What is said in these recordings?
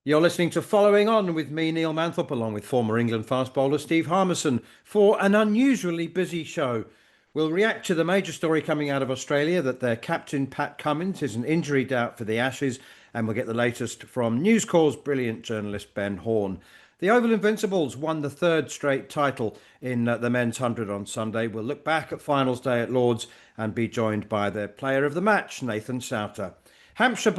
You're listening to Following On with me, Neil Manthorp, along with former England fast bowler Steve Harmison, for an unusually busy show. We'll react to the major story coming out of Australia that their captain Pat Cummins is an injury doubt for the Ashes, and we'll get the latest from News Corp's brilliant journalist Ben Horne. The Oval Invincibles won the third straight title in the men's 100 on Sunday. We'll look back at finals day at Lord's and be joined by their player of the match, Nathan Sowter. Hampshire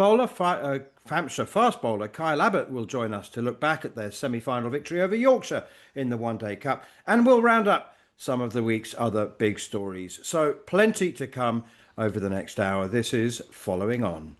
fast bowler Kyle Abbott will join us to look back at their semi-final victory over Yorkshire in the One Day Cup, and we'll round up some of the week's other big stories. So plenty to come over the next hour. This is Following On.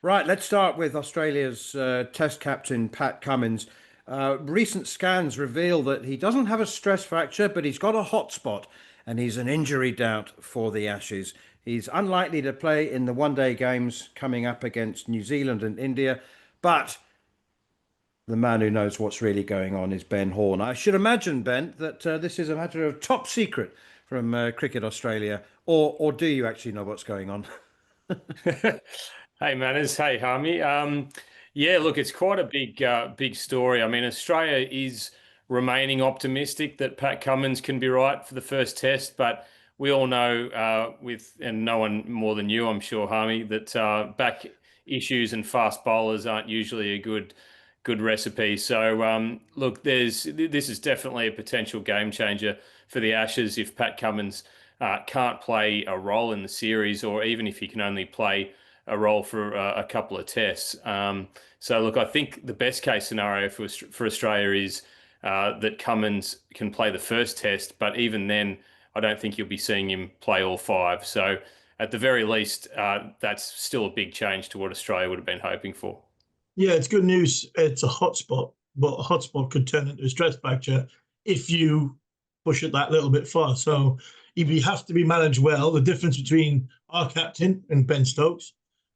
Right, let's start with Australia's Test captain Pat Cummins. Recent scans reveal that he doesn't have a stress fracture, but he's got a hot spot, and he's an injury doubt for the Ashes. He's unlikely to play in the one-day games coming up against New Zealand and India, but the man who knows what's really going on is Ben Horne. I should imagine, Ben, that this is a matter of top secret from Cricket Australia, or do you actually know what's going on? Hey Manners, hey Harmy. Yeah, look, it's quite a big story. I mean, Australia is remaining optimistic that Pat Cummins can be right for the first test, but we all know, and no one more than you, I'm sure, Harmy, that back issues and fast bowlers aren't usually a good recipe. So look, this is definitely a potential game changer for the Ashes if Pat Cummins can't play a role in the series, or even if he can only play a role for a couple of tests. So look, I think the best case scenario for Australia is that Cummins can play the first test, but even then, I don't think you'll be seeing him play all five. So at the very least, that's still a big change to what Australia would have been hoping for. Yeah, it's good news. It's a hotspot, but a hotspot could turn into a stress fracture if you push it that little bit far. So he has to be managed well. The difference between our captain and Ben Stokes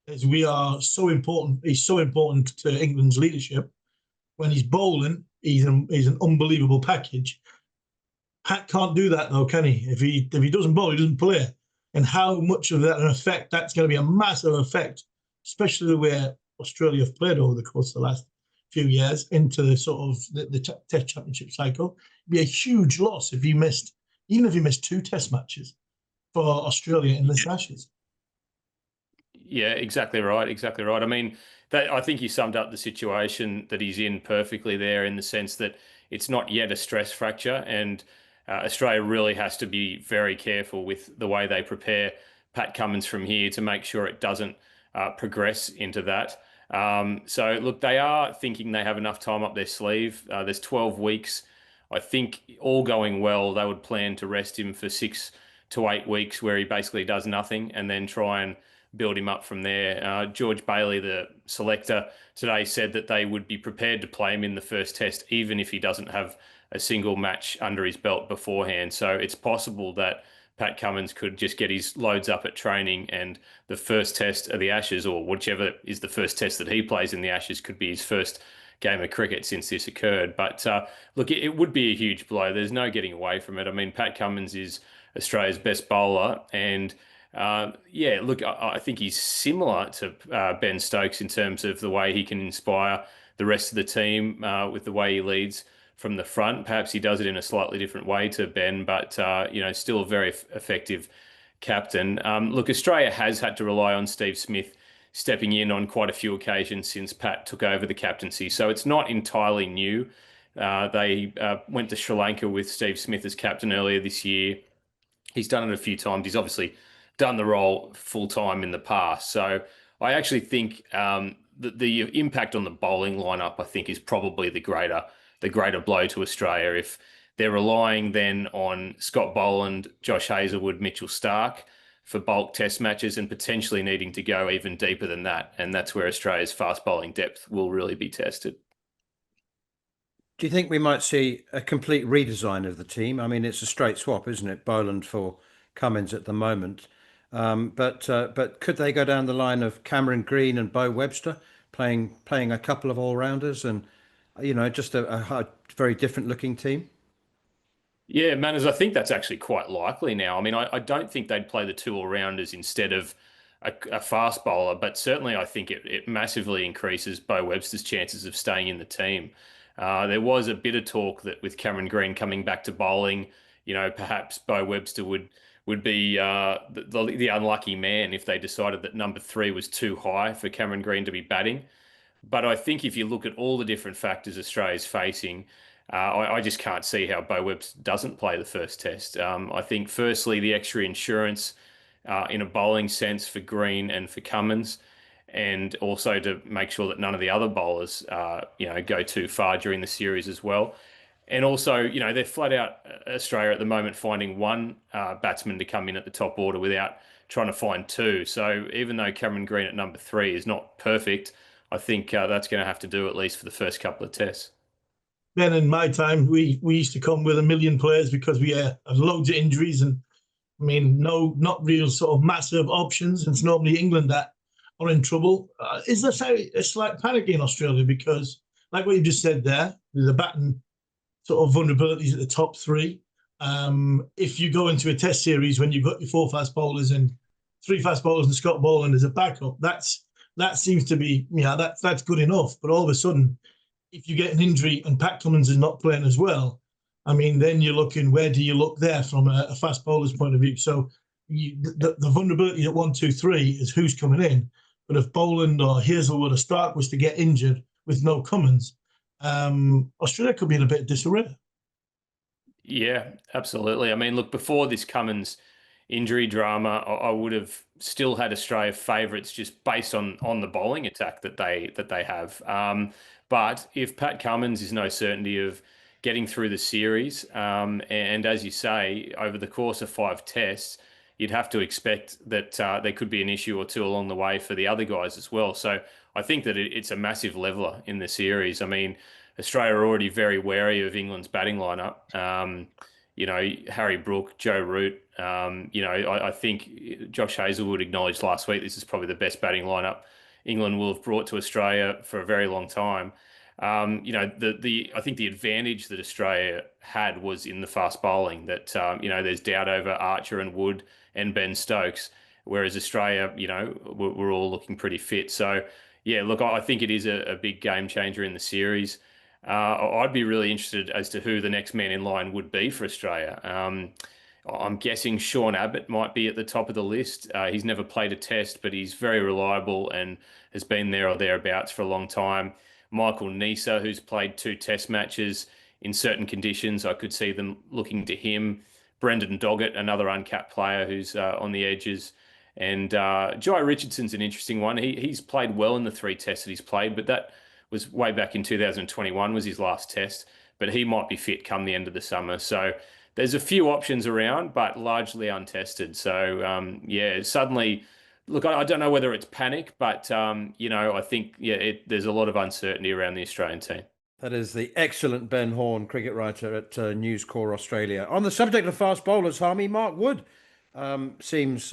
is we are so important. He's so important to England's leadership. When he's bowling, he's an unbelievable package. Pat can't do that though, can he? If he doesn't bowl, he doesn't play. And how much of that an effect? That's going to be a massive effect, especially the way Australia have played over the course of the last few years into the sort of the Test Championship cycle. It'd be a huge loss if he missed, even if he missed two Test matches for Australia in this Ashes. Yeah, exactly right. Exactly right. I mean, I think you summed up the situation that he's in perfectly there, in the sense that it's not yet a stress fracture, and Australia really has to be very careful with the way they prepare Pat Cummins from here to make sure it doesn't progress into that. So look, they are thinking they have enough time up their sleeve. There's 12 weeks. I think all going well, they would plan to rest him for 6 to 8 weeks where he basically does nothing, and then try and build him up from there. George Bailey, the selector, today said that they would be prepared to play him in the first test, even if he doesn't have a single match under his belt beforehand. So it's possible that Pat Cummins could just get his loads up at training, and the first test of the Ashes, or whichever is the first test that he plays in the Ashes, could be his first game of cricket since this occurred. But look, it would be a huge blow. There's no getting away from it. I mean, Pat Cummins is Australia's best bowler, and yeah, look, I think he's similar to Ben Stokes in terms of the way he can inspire the rest of the team with the way he leads from the front. Perhaps he does it in a slightly different way to Ben, but still a very effective captain. Look, Australia has had to rely on Steve Smith stepping in on quite a few occasions since Pat took over the captaincy, so it's not entirely new. They went to Sri Lanka with Steve Smith as captain earlier this year. He's done it a few times. He's obviously done the role full time in the past. So I actually think the impact on the bowling lineup, I think, is probably the greater blow to Australia. If they're relying then on Scott Boland, Josh Hazlewood, Mitchell Starc for bulk test matches, and potentially needing to go even deeper than that. And that's where Australia's fast bowling depth will really be tested. Do you think we might see a complete redesign of the team? I mean, it's a straight swap, isn't it? Boland for Cummins at the moment. But could they go down the line of Cameron Green and Bo Webster playing a couple of all rounders, and just a very different looking team? Yeah, Manners, I think that's actually quite likely now. I mean, I don't think they'd play the two all-rounders instead of a fast bowler, but certainly I think it massively increases Bo Webster's chances of staying in the team. There was a bit of talk that with Cameron Green coming back to bowling, perhaps Bo Webster would be the unlucky man if they decided that number 3 was too high for Cameron Green to be batting. But I think if you look at all the different factors Australia's facing, I just can't see how Bo Webster doesn't play the first test. I think, firstly, the extra insurance in a bowling sense for Green and for Cummins, and also to make sure that none of the other bowlers, go too far during the series as well. And also, they're flat out, Australia at the moment, finding one batsman to come in at the top order without trying to find two. So even though Cameron Green at number 3 is not perfect, I think that's going to have to do at least for the first couple of tests. Then in my time, we used to come with 1 million players because we had loads of injuries, and I mean, not real sort of massive options. It's normally England that are in trouble. Is there a slight panic in Australia because, like what you just said there, there's a batting sort of vulnerabilities at the top 3. If you go into a test series when you've got your 4 fast bowlers and 3 fast bowlers and Scott Boland as a backup, that seems to be, that's good enough. But all of a sudden, if you get an injury and Pat Cummins is not playing as well, I mean, then you're looking, where do you look there from a fast bowler's point of view? So the vulnerability at 1, 2, 3 is who's coming in. But if Boland or Hazelwood or Stark was to get injured with no Cummins, Australia could be in a bit of disarray. Yeah, absolutely. I mean, look, before this Cummins injury drama, I would have still had Australia favourites just based on the bowling attack that they have. But if Pat Cummins is no certainty of getting through the series, and as you say, over the course of 5 tests, you'd have to expect that there could be an issue or two along the way for the other guys as well. So I think that it's a massive leveler in the series. I mean, Australia are already very wary of England's batting lineup. Harry Brook, Joe Root. I think Josh Hazelwood acknowledged last week this is probably the best batting lineup England will have brought to Australia for a very long time. I think the advantage that Australia had was in the fast bowling. That there's doubt over Archer and Wood and Ben Stokes, whereas Australia, we're all looking pretty fit. So yeah, look, I think it is a big game changer in the series. I'd be really interested as to who the next man in line would be for Australia. I'm guessing Sean Abbott might be at the top of the list. He's never played a test, but he's very reliable and has been there or thereabouts for a long time. Michael Neser, who's played 2 test matches in certain conditions, I could see them looking to him. Brendan Doggett, another uncapped player who's on the edges. And Jai Richardson's an interesting one. He's played well in the 3 tests that he's played, but that was way back in 2021 was his last test. But he might be fit come the end of the summer. So there's a few options around, but largely untested. So, suddenly, look, I don't know whether it's panic, but, I think, there's a lot of uncertainty around the Australian team. That is the excellent Ben Horne, cricket writer at News Corp Australia. On the subject of fast bowlers, Harmy, Mark Wood seems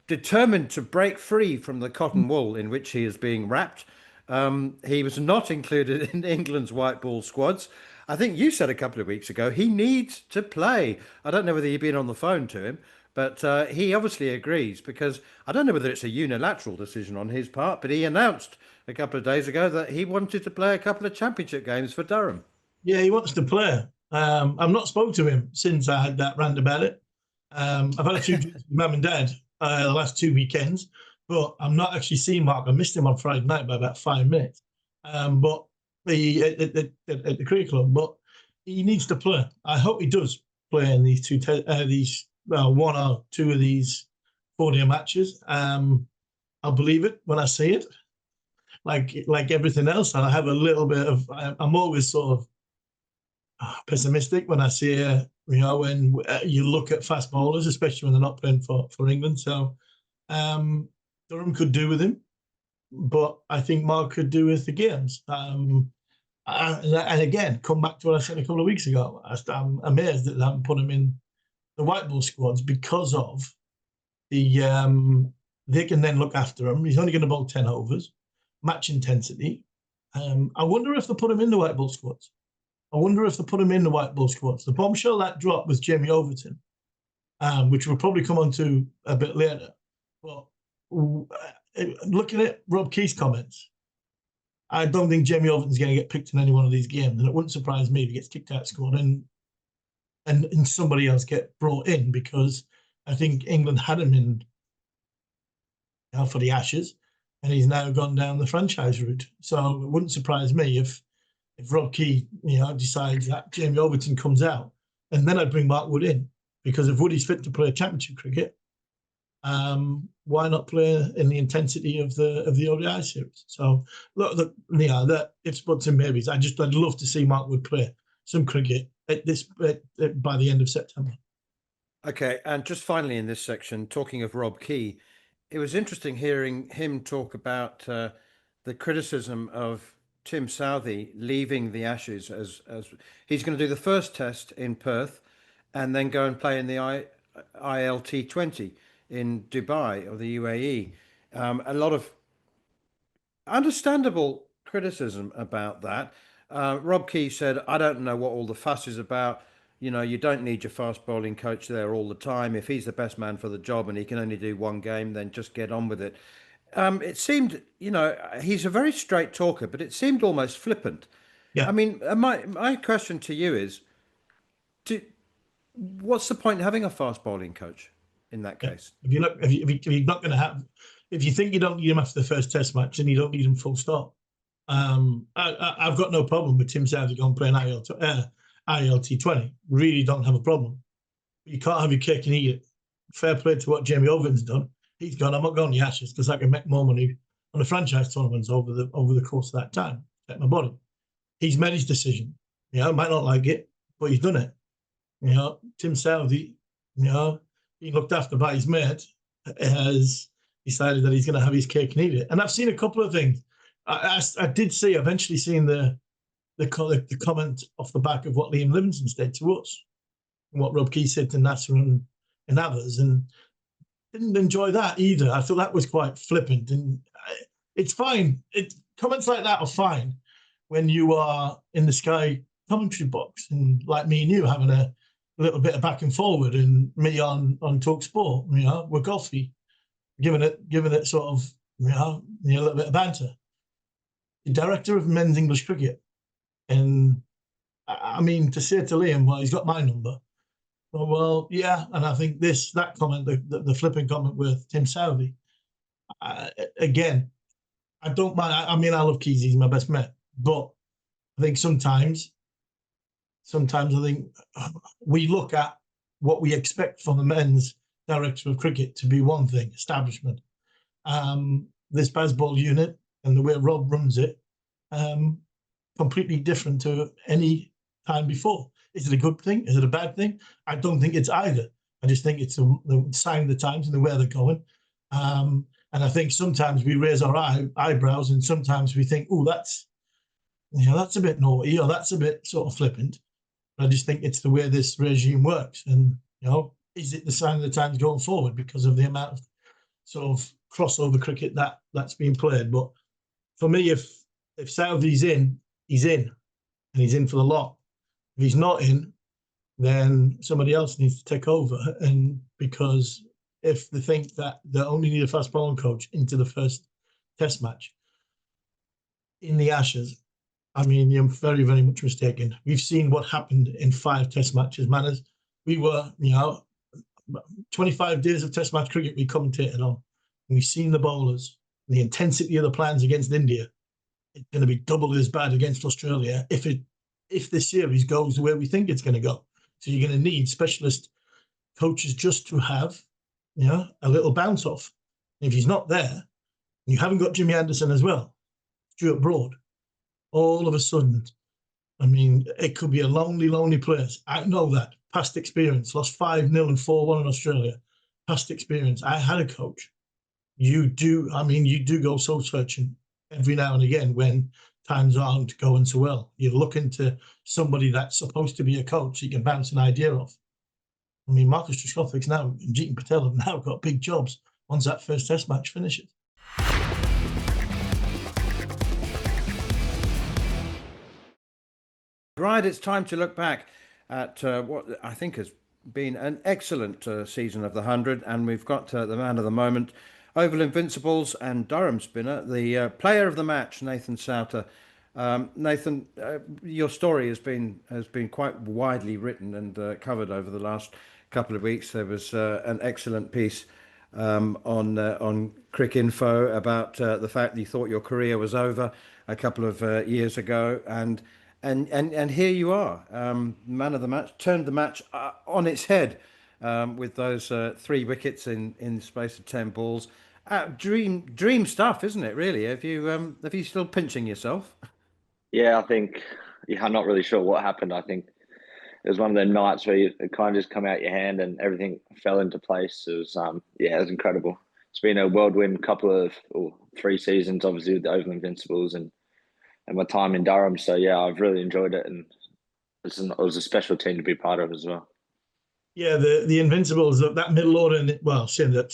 determined to break free from the cotton wool in which he is being wrapped. He was not included in England's white ball squads. I think you said a couple of weeks ago he needs to play. I don't know whether you've been on the phone to him, but he obviously agrees, because I don't know whether it's a unilateral decision on his part, but he announced a couple of days ago that he wanted to play a couple of championship games for Durham. Yeah, he wants to play. I've not spoken to him since I had that rant about it. I've had a few drinks with Mum and Dad the last 2 weekends, but I'm not actually seeing Mark. I missed him on Friday night by about 5 minutes. But at the cricket club, but he needs to play. I hope he does play in these 1 or 2 of these 4-day matches. I'll believe it when I see it. Like everything else, I have a little bit of. I'm always sort of pessimistic when I see when you look at fast bowlers, especially when they're not playing for England. So Durham could do with him, but I think Mark could do with the games. And again, come back to what I said a couple of weeks ago. I'm amazed that they haven't put him in the white ball squads because of the they can then look after him. He's only going to bowl 10 overs, match intensity. I wonder if they put him in the white ball squads. I wonder if they put him in the white ball squads. The bombshell that dropped was Jamie Overton, which we'll probably come on to a bit later. But looking at Rob Key's comments, I don't think Jamie Overton's going to get picked in any one of these games, and it wouldn't surprise me if he gets kicked out of squad and somebody else get brought in, because I think England had him in for the Ashes, and he's now gone down the franchise route. So it wouldn't surprise me if Rob Key, decides that Jamie Overton comes out, and then I'd bring Mark Wood in, because if Woody's fit to play championship cricket, why not play in the intensity of the ODI series? So look, that ifs, buts, and maybes. I'd love to see Mark Wood play some cricket by the end of September. Okay, and just finally in this section, talking of Rob Key, it was interesting hearing him talk about the criticism of Tim Southey leaving the Ashes as he's going to do the first test in Perth and then go and play in the T20 in Dubai or the UAE. A lot of understandable criticism about that. Rob Key said, I don't know what all the fuss is about. You don't need your fast bowling coach there all the time. If he's the best man for the job and he can only do one game, then just get on with it. It seemed, he's a very straight talker, but it seemed almost flippant. Yeah. I mean, my question to you is, what's the point in having a fast bowling coach in that case? If you're not going to have, if you think you don't need him after the first test match, then you don't need him full stop. I've got no problem with Tim Southey going playing IELT20. Really don't have a problem. But you can't have your cake and eat it. Fair play to what Jamie Overton's done. He's gone, I'm not going to the Ashes because I can make more money on the franchise tournaments over the course of that time. Take my body. He's made his decision. Might not like it, but he's done it. Tim Southey, being looked after by his mate, has decided that he's going to have his cake and eat it. And I've seen a couple of things. I did see, eventually seeing the comment off the back of what Liam Livingston said to us, and what Rob Key said to Nasser and others, and didn't enjoy that either. I thought that was quite flippant, and it's fine. Comments like that are fine when you are in the Sky commentary box, and like me and you having a little bit of back and forward, and me on talkSPORT, we're golfy, giving it sort of a little bit of banter. The director of men's English cricket, and I mean, to say to Liam, well, he's got my number. Well, yeah, and I think that comment, the flipping comment with Tim Southey, again, I don't mind. I mean, I love Keys, he's my best mate, but I think sometimes I think we look at what we expect from the men's director of cricket to be one thing, establishment. This Bazball unit and the way Rob runs it, completely different to any time before. Is it a good thing? Is it a bad thing? I don't think it's either. I just think it's the sign of the times and the way they're going. And I think sometimes we raise our eyebrows, and sometimes we think, oh, that's a bit naughty, or that's a bit sort of flippant. But I just think it's the way this regime works. And, is it the sign of the times going forward because of the amount of sort of crossover cricket that's being played? But for me, if Southey's in, he's in, and he's in for the lot. If he's not in, then somebody else needs to take over. And because if they think that they only need a fast bowling coach into the first test match in the Ashes, I mean, you're very, very much mistaken. We've seen what happened in 5 test matches, man. We were, 25 days of test match cricket we commentated on. And we've seen the bowlers, the intensity of the plans against India. It's going to be double as bad against Australia if this series goes the way we think it's going to go. So you're going to need specialist coaches just to have, a little bounce off. And if he's not there, you haven't got Jimmy Anderson as well, Stuart Broad, all of a sudden, I mean, it could be a lonely, lonely place. I know that. Past experience, lost 5-0 and 4-1 in Australia. Past experience. I had a coach. You do go soul searching every now and again when times aren't going so well. You're looking to somebody that's supposed to be a coach you can bounce an idea off. I mean, Marcus Trescothick's now and Jeetan Patel have now got big jobs once that first test match finishes. Right, it's time to look back at what I think has been an excellent season of the 100, and we've got the man of the moment, Oval Invincibles and Durham spinner, the player of the match, Nathan Sowter. Nathan, your story has been quite widely written and covered over the last couple of weeks. There was an excellent piece on Crick Info about the fact that you thought your career was over a couple of years ago, and here you are, man of the match, turned the match on its head with those 3 wickets in the space of 10 balls. Dream stuff, isn't it? Really, have you still pinching yourself? Yeah, I think, yeah, I'm not really sure what happened. I think it was one of the nights where it kind of just come out your hand and everything fell into place. It was, yeah, it was incredible. It's been a whirlwind couple of, or 3 seasons, obviously, with the Oval Invincibles and my time in Durham. So, yeah, I've really enjoyed it. And it was a special team to be part of as well. Yeah, the Invincibles, that middle order, and well, saying that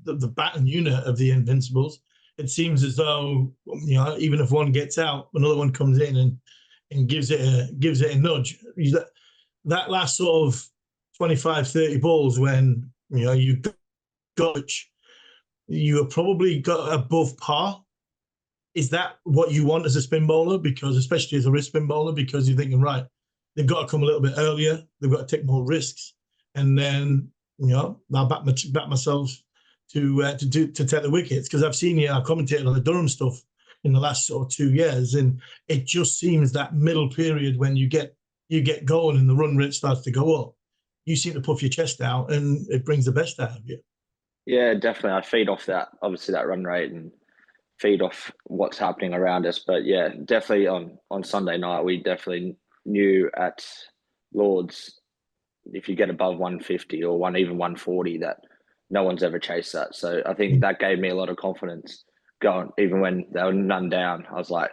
the batting unit of the Invincibles, it seems as though, even if one gets out, another one comes in and gives it a nudge. That last sort of 25, 30 balls when you got, you have probably got above par. Is that what you want as a spin bowler? Because especially as a wrist spin bowler, because you're thinking, right, they've got to come a little bit earlier. They've got to take more risks, and then I'll back myself to take the wickets, because I've seen I commentated on the Durham stuff in the last sort of 2 years, and it just seems that middle period when you get going and the run rate starts to go up, you seem to puff your chest out, and it brings the best out of you. Yeah, definitely. I feed off that, obviously, that run rate, and feed off what's happening around us. But yeah, definitely on Sunday night, we definitely knew at Lords, if you get above 150 or even 140, that no one's ever chased that. So I think that gave me a lot of confidence going, even when they were none down. I was like,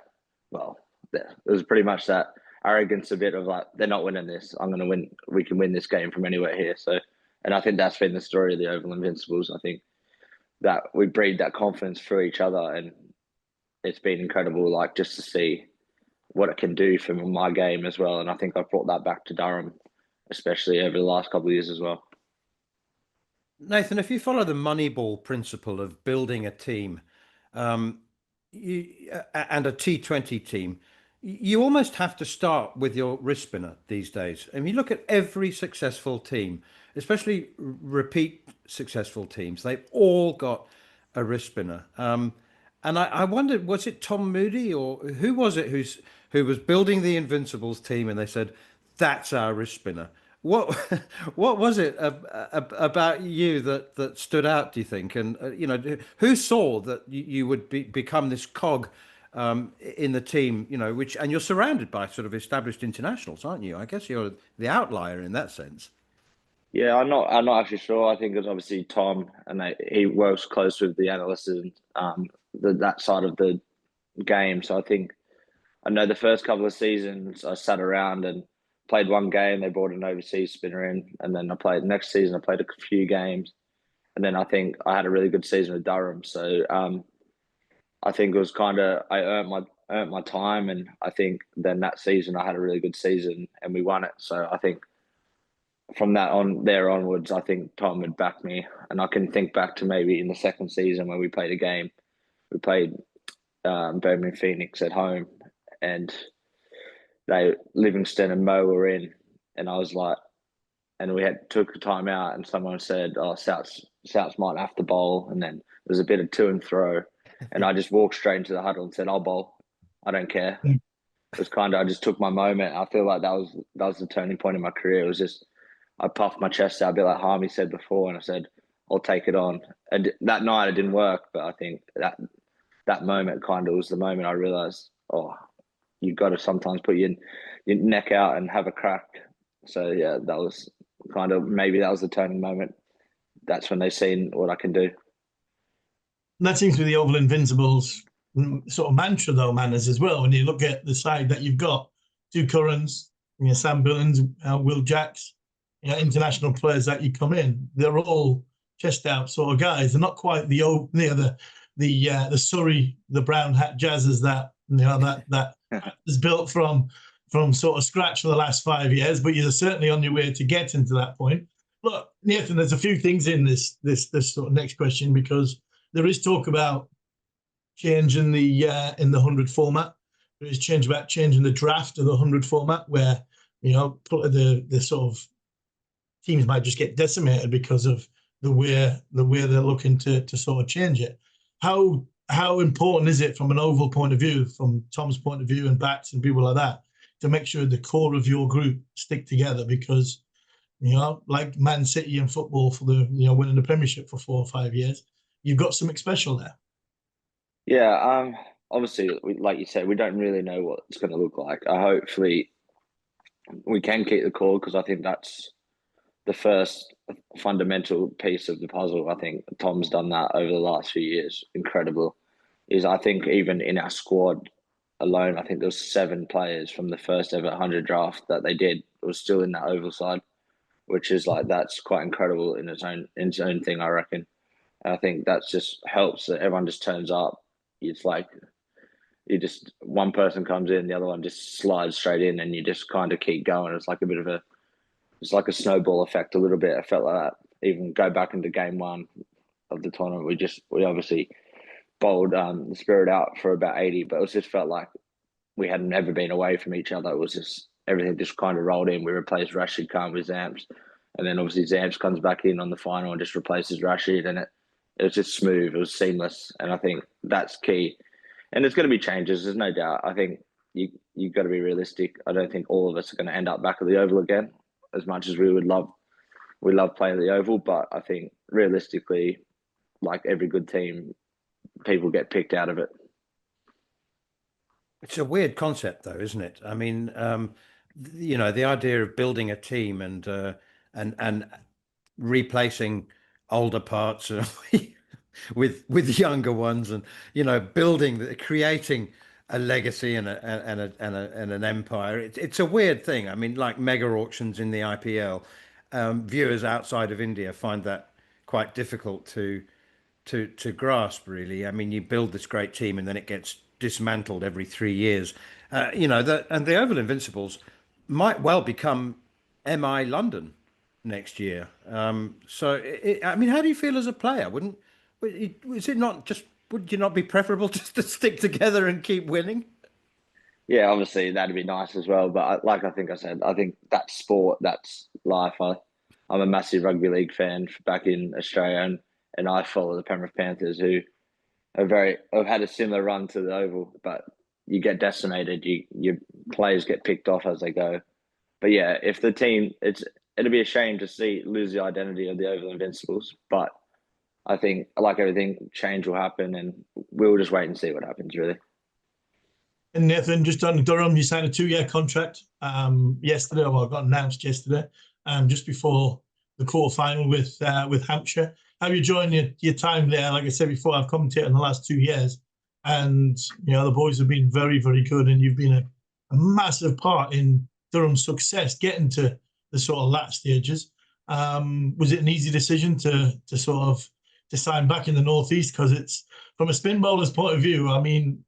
well, it was pretty much that arrogance, a bit of like, they're not winning this. I'm going to win. We can win this game from anywhere here. So, and I think that's been the story of the Oval Invincibles. I think that we breed that confidence through each other, and it's been incredible, like, just to see what it can do for my game as well. And I think I've brought that back to Durham, especially over the last couple of years as well. Nathan, if you follow the Moneyball principle of building a team, and a T20 team, you almost have to start with your wrist spinner these days. And you look at every successful team, especially repeat successful teams, they've all got a wrist spinner. And I wondered, was it Tom Moody or who was it who was building the Invincibles team, and they said, that's our wrist spinner? What what was it about you that stood out, do you think? And who saw that you would become this cog in the team? And you're surrounded by sort of established internationals, aren't you? I guess you're the outlier in that sense. Yeah, I'm not actually sure. I think it was obviously Tom, and he works close with the analysts and that side of the game. So I know the first couple of seasons I sat around and played one game. They brought an overseas spinner in, and then next season. I played a few games, and then I think I had a really good season with Durham. So I think it was kind of, I earned my time, and I think then that season I had a really good season and we won it. So I think from there onwards, I think Tom would back me, and I can think back to maybe in the second season when we played a game. We played Birmingham Phoenix at home, and Livingston and Mo were in, and I was like, and we took a time out, and someone said, "Oh, Souths might have to bowl," and then there was a bit of to and fro, and I just walked straight into the huddle and said, "I'll bowl. I don't care." It was kind of, I just took my moment. I feel like that was the turning point in my career. It was just, I puffed my chest out a bit like Harmy said before, and I said, "I'll take it on." And that night it didn't work, but I think that moment kind of was the moment I realized, oh, you've got to sometimes put your neck out and have a crack. So yeah, that was kind of, maybe that was the turning moment. That's when they seen what I can do. And that seems to be the Oval Invincibles sort of mantra, though, Manners, as well. When you look at the side that you've got, Stu Currans, Sam Billings, Will Jacks, international players that you come in, they're all chest out sort of guys. They're not quite the Surrey, the brown hat jazzers that that is built from from sort of scratch for the last 5 years, but you're certainly on your way to getting to that point. Look, Nathan, there's a few things in this sort of next question, because there is talk about change in the 100 format. There is change about changing the draft of the 100 format, where the sort of teams might just get decimated because of the way they're looking to sort of change it. How important is it from an Oval point of view, from Tom's point of view and Bats and people like that, to make sure the core of your group stick together? Because, like Man City in football for the, winning the Premiership for 4 or 5 years, you've got something special there. Yeah, obviously, like you said, we don't really know what it's going to look like. Hopefully, we can keep the core, because I think that's the first fundamental piece of the puzzle. I think Tom's done that over the last few years. Incredible. I think even in our squad alone, I think there was 7 players from the first ever 100 draft that they did was still in that Oval side, which is that's quite incredible in its own thing, I reckon. And I think that just helps that everyone just turns up. It's like one person comes in, the other one just slides straight in, and you just kind of keep going. It's like it's like a snowball effect a little bit. I felt like that. Even go back into game 1 of the tournament, we obviously bowled the Spirit out for about 80, but it just felt like we had never been away from each other. It was just everything just kind of rolled in. We replaced Rashid Khan with Zamps, and then obviously Zamps comes back in on the final and just replaces Rashid, and it was just smooth. It was seamless, and I think that's key. And there's going to be changes, there's no doubt. I think you've got to be realistic. I don't think all of us are going to end up back at the Oval again, as much as we love playing at the Oval. But I think realistically, like every good team, people get picked out of it. It's a weird concept, though, isn't it? I mean, the idea of building a team and replacing older parts with younger ones, and creating a legacy and an empire. It's a weird thing. I mean, like mega auctions in the IPL, viewers outside of India find that quite difficult to grasp, really. I mean, you build this great team and then it gets dismantled every 3 years. And the Oval Invincibles might well become MI London next year. So, I mean, how do you feel as a player? Would you not be preferable just to stick together and keep winning? Yeah, obviously that'd be nice as well. But like I think I said, I think that's sport, that's life. I'm a massive rugby league fan back in Australia, and I follow the Penrith Panthers, who have had a similar run to the Oval, but you get decimated. Your players get picked off as they go. But yeah, if the team, it'd be a shame to lose the identity of the Oval Invincibles. But I think, like everything, change will happen, and we'll just wait and see what happens, really. And Nathan, just on Durham, you signed a 2-year contract yesterday, or got announced yesterday, just before the quarter-final with Hampshire. How are you enjoying your time there? Like I said before, I've commentated in the last 2 years, and the boys have been very, very good, and you've been a massive part in Durham's success, getting to the sort of last stages. Was it an easy decision to sign back in the Northeast? Because it's, from a spin bowler's point of view, I mean,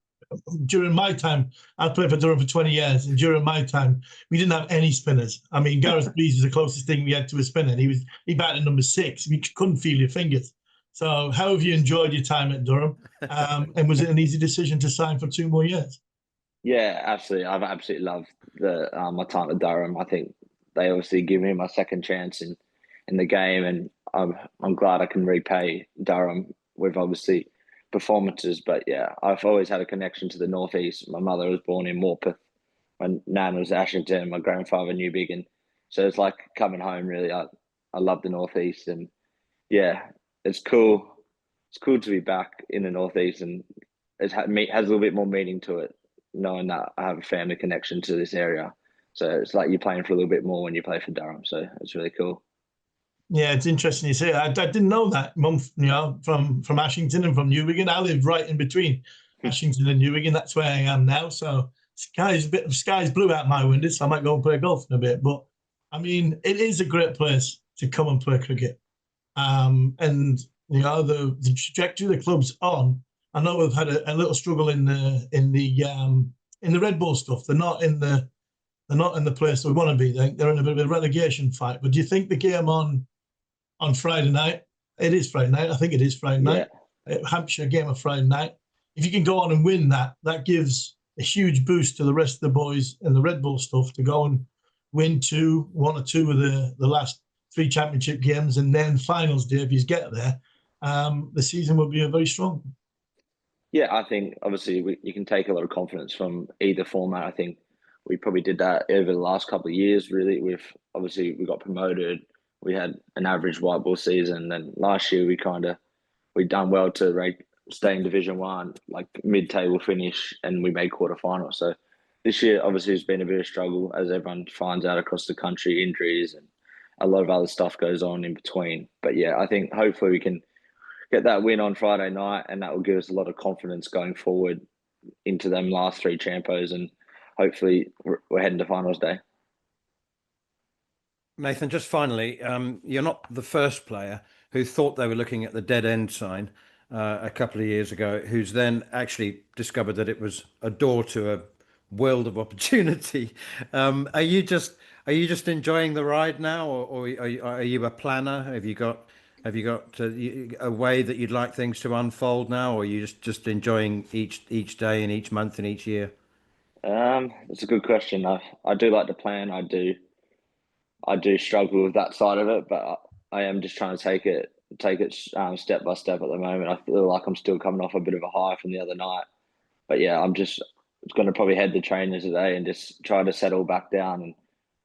during my time, I played for Durham for 20 years, and during my time, we didn't have any spinners. I mean, Gareth Breeze was the closest thing we had to a spinner. He batted number 6. You couldn't feel your fingers. So how have you enjoyed your time at Durham? And was it an easy decision to sign for 2 more years? Yeah, absolutely. I've absolutely loved my time at Durham. I think they obviously give me my second chance in the game, and I'm glad I can repay Durham with obviously performances. But yeah, I've always had a connection to the Northeast. My mother was born in Morpeth. My nan was Ashington. My grandfather Newbiggin. So it's like coming home, really. I love the Northeast, and yeah, it's cool. It's cool to be back in the Northeast, and it has a little bit more meaning to it, knowing that I have a family connection to this area. So it's like you're playing for a little bit more when you play for Durham. So it's really cool. Yeah, it's interesting you say that. I didn't know that. Mum, from Ashington and from Newbiggin. I live right in between Ashington and Newbiggin. That's where I am now. So sky's blue out my window, so I might go and play golf in a bit. But I mean, it is a great place to come and play cricket. And the trajectory the club's on. I know we've had a little struggle in the Red Bull stuff. They're not in the they're not in the place they want to be. They're in a bit of a relegation fight. But do you think the game on Friday night? It is Friday night. I think it is Friday night. Hampshire game of Friday night. If you can go on and win that, that gives a huge boost to the rest of the boys in the Red Bull stuff to go and win one or two of the last 3 championship games, and then finals day if you get there. The season will be a very strong. Yeah, I think obviously you can take a lot of confidence from either format. I think we probably did that over the last couple of years. Really, we got promoted. We had an average white ball season. Then last year we done well to stay in Division 1, like mid-table finish, and we made quarterfinals. So this year obviously has been a bit of a struggle, as everyone finds out across the country, injuries and a lot of other stuff goes on in between. But yeah, I think hopefully we can get that win on Friday night, and that will give us a lot of confidence going forward into them last 3 champos, and hopefully we're heading to finals day. Nathan, just finally, you're not the first player who thought they were looking at the dead end sign a couple of years ago, who's then actually discovered that it was a door to a world of opportunity. Are you just enjoying the ride now, or are you a planner? Have you got a way that you'd like things to unfold now, or are you just enjoying each day and each month and each year? It's a good question. I do like to plan. I do struggle with that side of it, but I am just trying to take it step by step at the moment. I feel like I'm still coming off a bit of a high from the other night, but yeah, I'm just going to probably head to training today and just try to settle back down and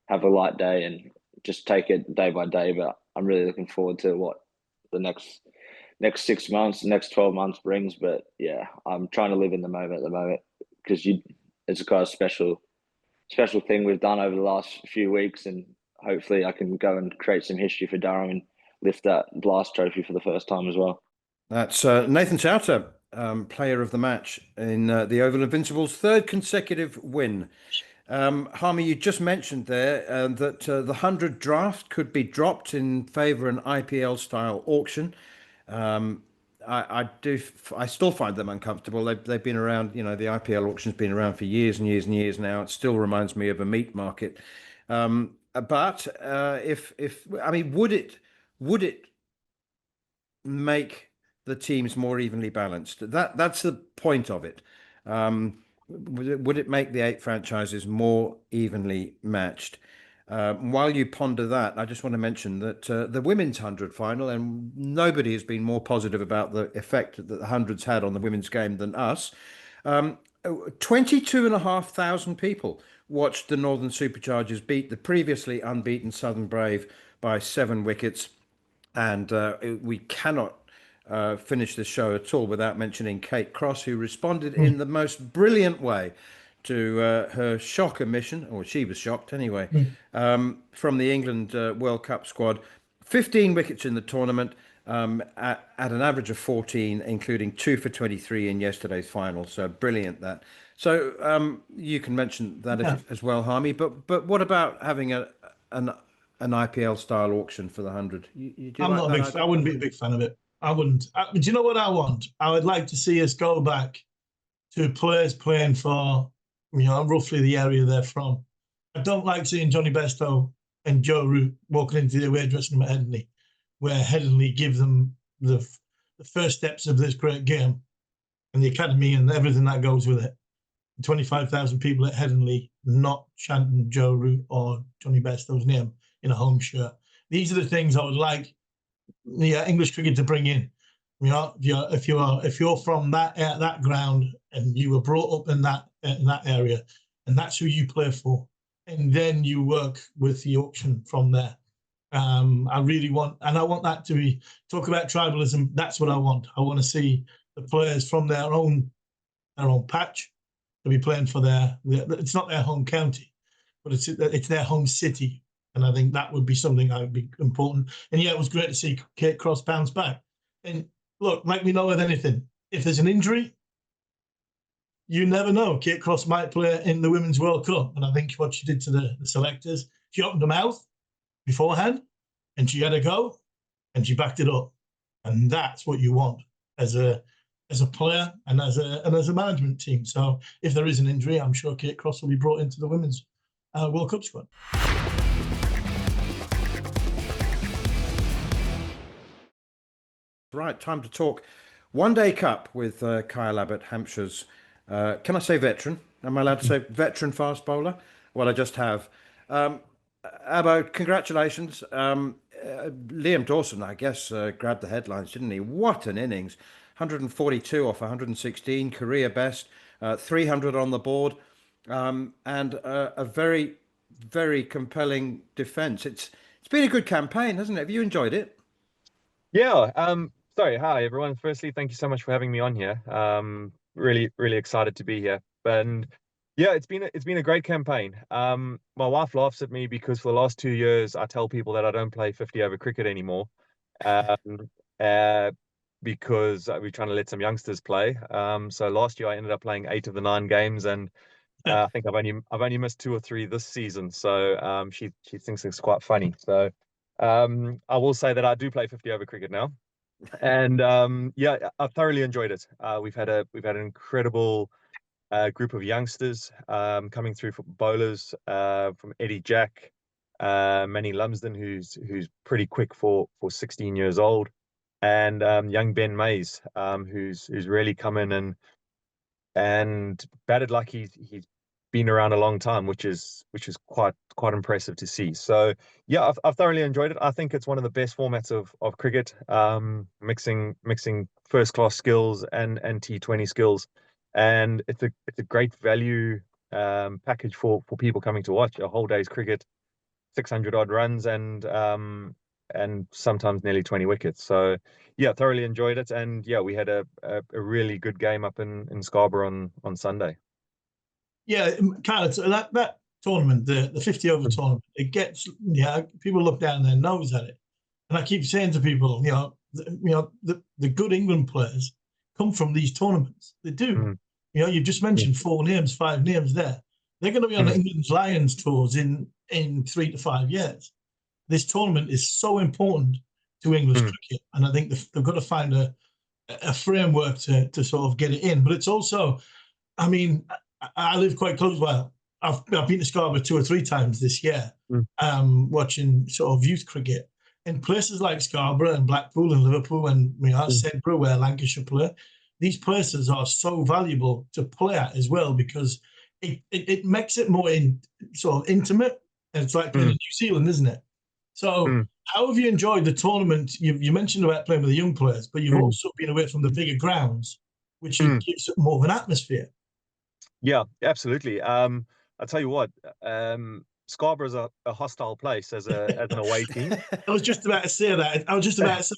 have a light day and just take it day by day. But I'm really looking forward to what the next 6 months, the next 12 months brings. But yeah, I'm trying to live in the moment at the moment, because it's a kind of special thing we've done over the last few weeks, and hopefully I can go and create some history for Durham and lift that Blast trophy for the first time as well. That's Nathan Sowter, player of the match in the Oval Invincibles' 3rd consecutive win. Harmy, you just mentioned there that the 100 draft could be dropped in favour of an IPL-style auction. I still find them uncomfortable. They've been around, the IPL auction's been around for years and years and years now. It still reminds me of a meat market. But would it make the teams more evenly balanced? That's the point of it. Would it make the 8 franchises more evenly matched? While you ponder that, I just want to mention that the women's 100 final, and nobody has been more positive about the effect that the 100's had on the women's game than us. 22,500 people watched the Northern Superchargers beat the previously unbeaten Southern Brave by 7 wickets. And we cannot finish the show at all without mentioning Kate Cross, who responded in the most brilliant way to her shocker mission, or she was shocked anyway, from the England World Cup squad. 15 wickets in the tournament at an average of 14, including 2 for 23 in yesterday's final. So brilliant that. So you can mention that as well, Harmy. But what about having an IPL style auction for the 100? I wouldn't be a big fan of it. I wouldn't. Do you know what I want? I would like to see us go back to players playing for, roughly the area they're from. I don't like seeing Johnny Bestow and Joe Root walking into the away dressing room at Headingley, where Headingley give them the first steps of this great game and the academy and everything that goes with it. 25,000 people at Headingley not chanting Joe Root or Johnny Bestow's name in a home shirt. These are the things I would like English cricket to bring in. If you're from that ground and you were brought up in that area, and that's who you play for, and then you work with the auction from there. I really want, and I want that to be, talk about tribalism. That's what I want. I want to see the players from their own patch to be playing for it's not their home county, but it's their home city. And I think that would be something that would be important. And yeah, it was great to see Kate Cross bounce back. And look, like we know with anything, if there's an injury, you never know. Kate Cross might play in the Women's World Cup. And I think what she did to the selectors, she opened her mouth beforehand and she had a go and she backed it up. And that's what you want as a player and as a management team. So if there is an injury, I'm sure Kate Cross will be brought into the women's World Cup squad. Right, time to talk One Day Cup with Kyle Abbott, Hampshire's, can I say veteran? Am I allowed to say veteran fast bowler? Well, I just have. Abbo, congratulations. Liam Dawson, I guess, grabbed the headlines, didn't he? What an innings. 142 off 116, career best, 300 on the board, and a very, very compelling defence. It's been a good campaign, hasn't it? Have you enjoyed it? Yeah. Sorry. Hi, everyone. Firstly, thank you so much for having me on here. Really, really excited to be here. And yeah, it's been a great campaign. My wife laughs at me because for the last 2 years, I tell people that I don't play 50 over cricket anymore. Um, because we're trying to let some youngsters play. So last year I ended up playing 8 of the 9 games, and I think I've only missed 2 or 3 this season. So she thinks it's quite funny. So I will say that I do play 50 over cricket now, and yeah, I've thoroughly enjoyed it. We've had an incredible group of youngsters coming through for bowlers, from Eddie Jack, Manny Lumsden, who's pretty quick for 16 years old, and young Ben Mays, who's really come in and batted like he's been around a long time, which is quite impressive to see. So yeah, I've thoroughly enjoyed it. I think it's one of the best formats of cricket, mixing first class skills and T20 skills, and it's a great value package for people coming to watch a whole day's cricket, 600 odd runs, and sometimes nearly 20 wickets. So yeah, thoroughly enjoyed it, and yeah, we had a really good game up in Scarborough on Sunday. Yeah, Kyle, so that tournament, the 50 over tournament, it gets, people look down their nose at it, and I keep saying to people, the good England players come from these tournaments. They do. You've just mentioned 4 names, 5 names there. They're going to be on England's Lions tours in 3 to 5 years. This tournament is so important to English cricket, and I think they've got to find a framework to sort of get it in. But it's also, I mean, I live quite close. Well, I've been to Scarborough 2 or 3 times this year, watching sort of youth cricket. In places like Scarborough and Blackpool and Liverpool and Sedbergh, where Lancashire play, these places are so valuable to play at as well, because it makes it more sort of intimate. And it's like playing in New Zealand, isn't it? So how have you enjoyed the tournament? You mentioned about playing with the young players, but you've also been away from the bigger grounds, which gives it more of an atmosphere. Yeah, absolutely. I'll tell you what, Scarborough's a hostile place as an away team. I was just about to say that. I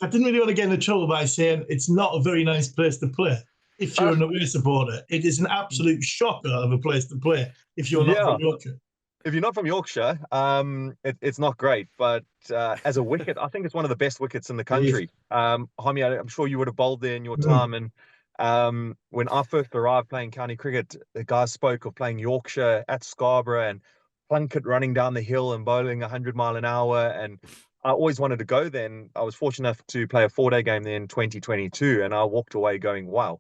didn't really want to get into trouble by saying it's not a very nice place to play if you're an away supporter. It is an absolute shocker of a place to play if you're not from Yorkshire. If you're not from Yorkshire, it's not great. But as a wicket, I think it's one of the best wickets in the country. Harmy, I'm sure you would have bowled there in your time. And when I first arrived playing county cricket, the guys spoke of playing Yorkshire at Scarborough and Plunkett running down the hill and bowling 100 mile an hour. And I always wanted to go there. And I was fortunate enough to play a 4-day game there in 2022. And I walked away going, wow.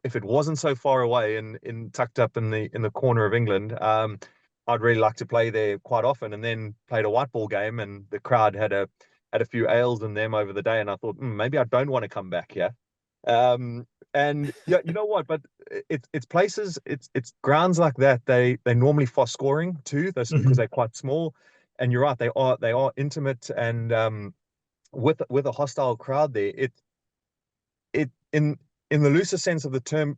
If it wasn't so far away and tucked up in the corner of England, I'd really like to play there quite often. And then played a white ball game, and the crowd had a few ales in them over the day, and I thought maybe I don't want to come back here. And yeah, you know what? But it's places, it's grounds like that. They normally fast scoring too. That's because they're quite small. And you're right, they are intimate, and with a hostile crowd there, it in the looser sense of the term,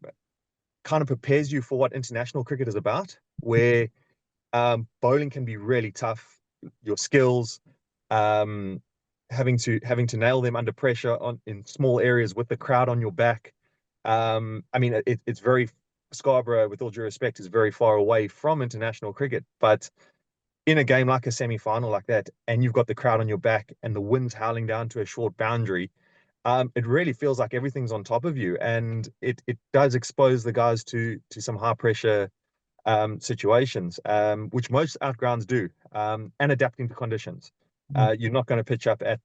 kind of prepares you for what international cricket is about, where bowling can be really tough. Your skills, having to nail them under pressure in small areas with the crowd on your back. I mean, it's very, Scarborough, with all due respect, is very far away from international cricket, but in a game like a semi-final like that, and you've got the crowd on your back and the wind's howling down to a short boundary, it really feels like everything's on top of you, and it does expose the guys to some high pressure situations, which most outgrounds do, and adapting to conditions. You're not going to pitch up at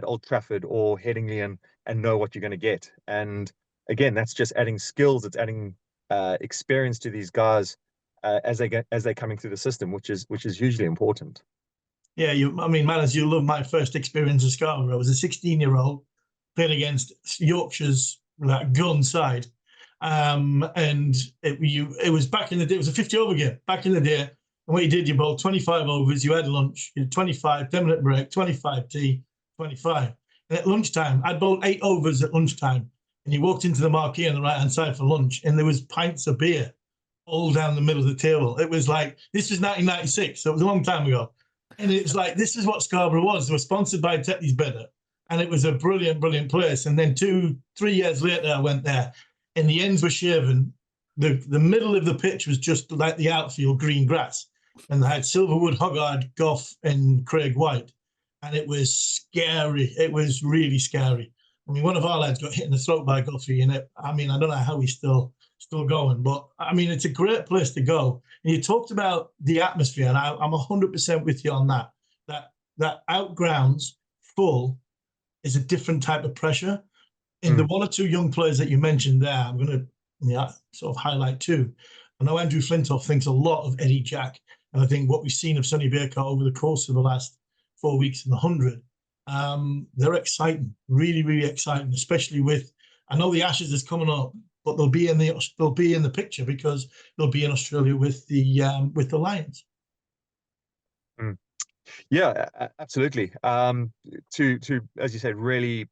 Old Trafford or Headingley and know what you're going to get. And again, that's just adding skills. It's adding experience to these guys, as they're coming through the system, which is hugely important. Yeah, I mean, Manners, you love my first experience of Scarborough. I was a 16-year-old playing against Yorkshire's gun side. And it was back in the day, it was a 50 over game back in the day. And what you did, you bowled 25 overs, you had lunch, you had 25, 10-minute break, 25 tea, 25. And at lunchtime, I'd bowled 8 overs at lunchtime. And you walked into the marquee on the right-hand side for lunch, and there was pints of beer all down the middle of the table. It was like, this was 1996, so it was a long time ago. And it's like, this is what Scarborough was. They were sponsored by Tetley's Better. And it was a brilliant, brilliant place. And then 2-3 years later, I went there. And the ends were shaven. The middle of the pitch was just like the outfield green grass. And they had Silverwood, Hoggard, Gough, and Craig White. And it was scary. It was really scary. I mean, one of our lads got hit in the throat by Goughy. And I mean, I don't know how he's still going, but I mean, it's a great place to go. And you talked about the atmosphere, and I'm 100% with you on that. That out grounds full is a different type of pressure. And the 1 or 2 young players that you mentioned there, I'm going to sort of highlight 2. I know Andrew Flintoff thinks a lot of Eddie Jack, and I think what we've seen of Sonny Baker over the course of the last 4 weeks in the 100, they're exciting, really, really exciting, especially with, I know the Ashes is coming up, but they'll be in the picture because they'll be in Australia with the Lions. Yeah, absolutely. To as you said, really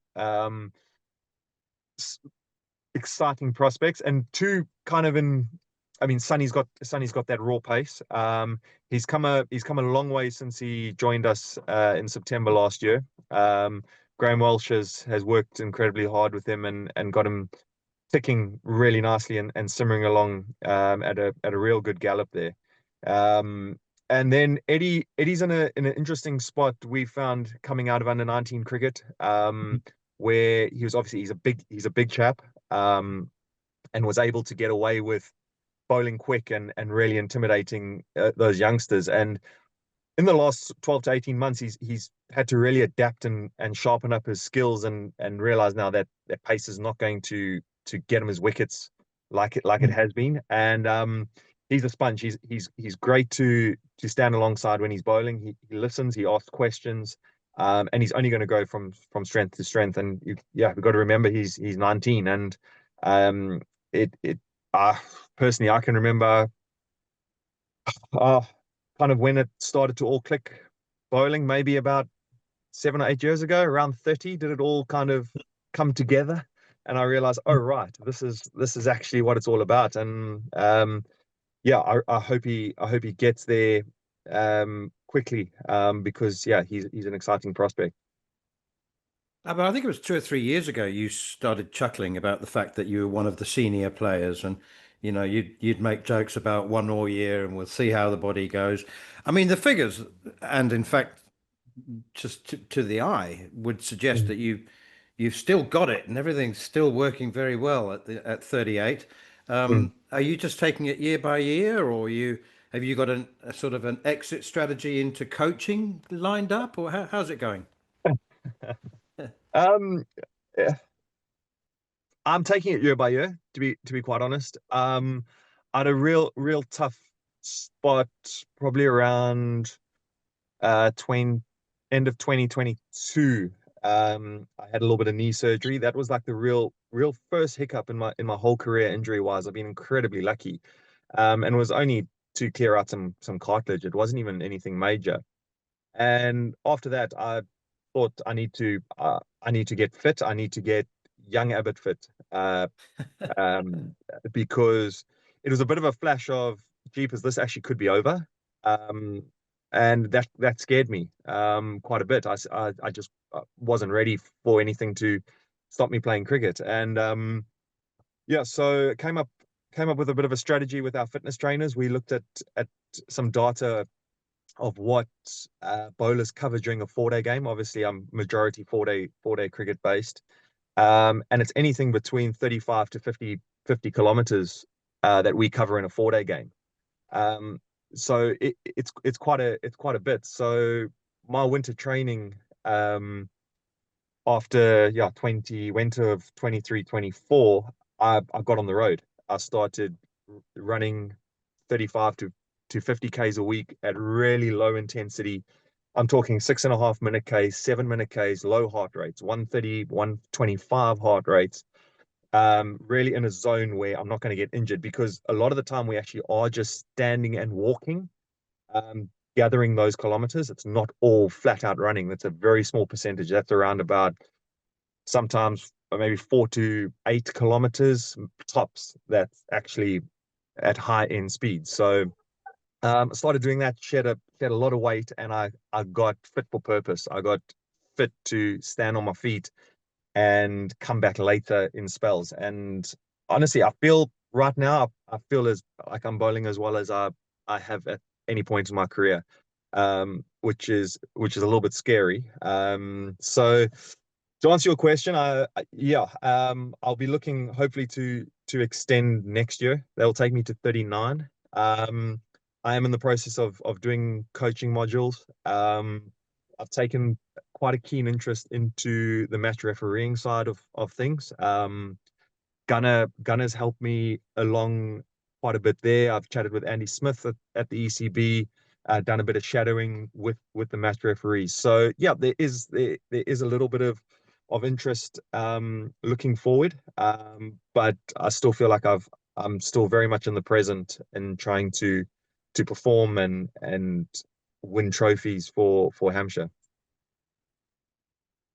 exciting prospects, and 2 kind of in. I mean, Sonny's got that raw pace. He's come a long way since he joined us in September last year. Graham Welsh has worked incredibly hard with him and got him ticking really nicely and simmering along at a real good gallop there. And then Eddie's in an interesting spot we found coming out of under-19 cricket, where he was obviously he's a big chap, and was able to get away with bowling quick and really intimidating those youngsters. And in the last 12 to 18 months, he's had to really adapt and sharpen up his skills and realize now that pace is not going to get him his wickets like it has been. And he's a sponge. He's great to stand alongside when he's bowling. He listens, he asks questions, and he's only going to go from strength to strength. And we've got to remember he's 19, and personally, I can remember kind of when it started to all click bowling, maybe about 7 or 8 years ago, around 30, did it all kind of come together? And I realized, oh, right, this is actually what it's all about. And I hope he gets there quickly, because he's an exciting prospect. But I think it was 2 or 3 years ago you started chuckling about the fact that you were one of the senior players, and you'd make jokes about 1 more year and we'll see how the body goes. I mean, the figures, and in fact, just to the eye, would suggest that you've still got it and everything's still working very well at 38. Are you just taking it year by year, or have you got a sort of an exit strategy into coaching lined up, or how's it going? I'm taking it year by year, to be quite honest. I had a real tough spot probably around end of 2022. I had a little bit of knee surgery. That was like the real first hiccup in my whole career, injury wise. I've been incredibly lucky, and it was only to clear out some cartilage. It wasn't even anything major. And after that, I thought I need to get fit. I need to get young Abbott fit, because it was a bit of a flash of, jeepers, this actually could be over. And that scared me quite a bit. I just wasn't ready for anything to stop me playing cricket. And so came up with a bit of a strategy with our fitness trainers. We looked at some data of what bowlers cover during a 4-day game. Obviously, I'm majority 4-day cricket based, and it's anything between 35 to 50 kilometers that we cover in a 4-day game. So it's quite a bit. So my winter training, after winter of 23-24, I got on the road. I started running 35 to 50 Ks a week at really low intensity. I'm talking 6.5 minute Ks, 7 minute Ks, low heart rates, 130, 125 heart rates. Really in a zone where I'm not going to get injured, because a lot of the time we actually are just standing and walking, gathering those kilometers. It's not all flat out running. That's a very small percentage. That's around about sometimes maybe 4 to 8 kilometers tops. That's actually at high end speed. So I started doing that, shed a lot of weight, and I got fit for purpose. I got fit to stand on my feet and come back later in spells. And honestly, I feel right now, I feel as like I'm bowling as well as I have at any point in my career, which is a little bit scary. So to answer your question, I'll be looking hopefully to extend next year. They'll take me to 39. I am in the process of doing coaching modules. I've taken quite a keen interest into the match refereeing side of things. Gunner's helped me along quite a bit there. I've chatted with Andy Smith at the ECB, done a bit of shadowing with the match referees. So yeah, there is a little bit of interest looking forward, but I still feel like I'm still very much in the present and trying to perform and win trophies for Hampshire.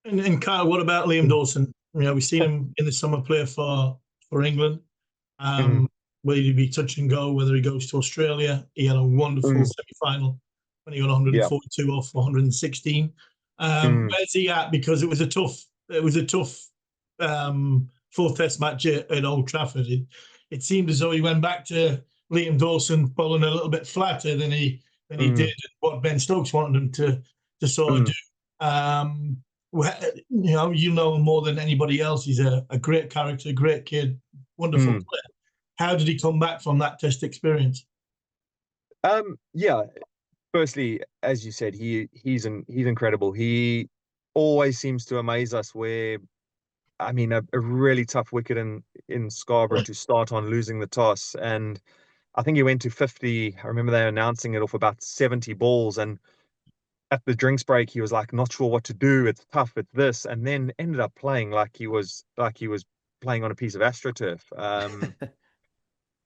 And Kyle, what about Liam Dawson? We've seen him in the summer play for England. Whether he'd be touch and go, whether he goes to Australia. He had a wonderful semi-final when he got 142 off 116. Where's he at? Because it was a tough fourth test match at Old Trafford. It seemed as though he went back to Liam Dawson bowling a little bit flatter than he did what Ben Stokes wanted him to sort of do. You know more than anybody else. He's a great character, great kid, wonderful player. How did he come back from that test experience? Yeah. Firstly, as you said, he's incredible. He always seems to amaze us. Where, I mean, a really tough wicket in Scarborough to start on, losing the toss, and I think he went to 50. I remember they announcing it off about 70 balls, and at the drinks break, he was like, not sure what to do. It's tough. It's this, and then ended up playing like he was playing on a piece of AstroTurf.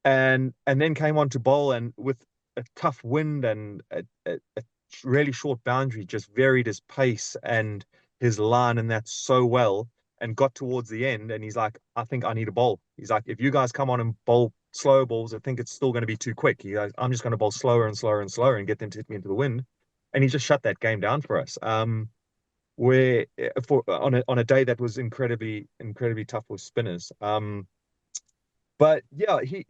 And then came on to bowl, and with a tough wind and a really short boundary, just varied his pace and his line and that so well, and got towards the end, and he's like, I think I need a bowl. He's like, if you guys come on and bowl slow balls, I think it's still going to be too quick. He goes, I'm just going to bowl slower and slower and slower and get them to hit me into the wind. And he just shut that game down for us. Where on a day that was incredibly tough with spinners. But yeah, he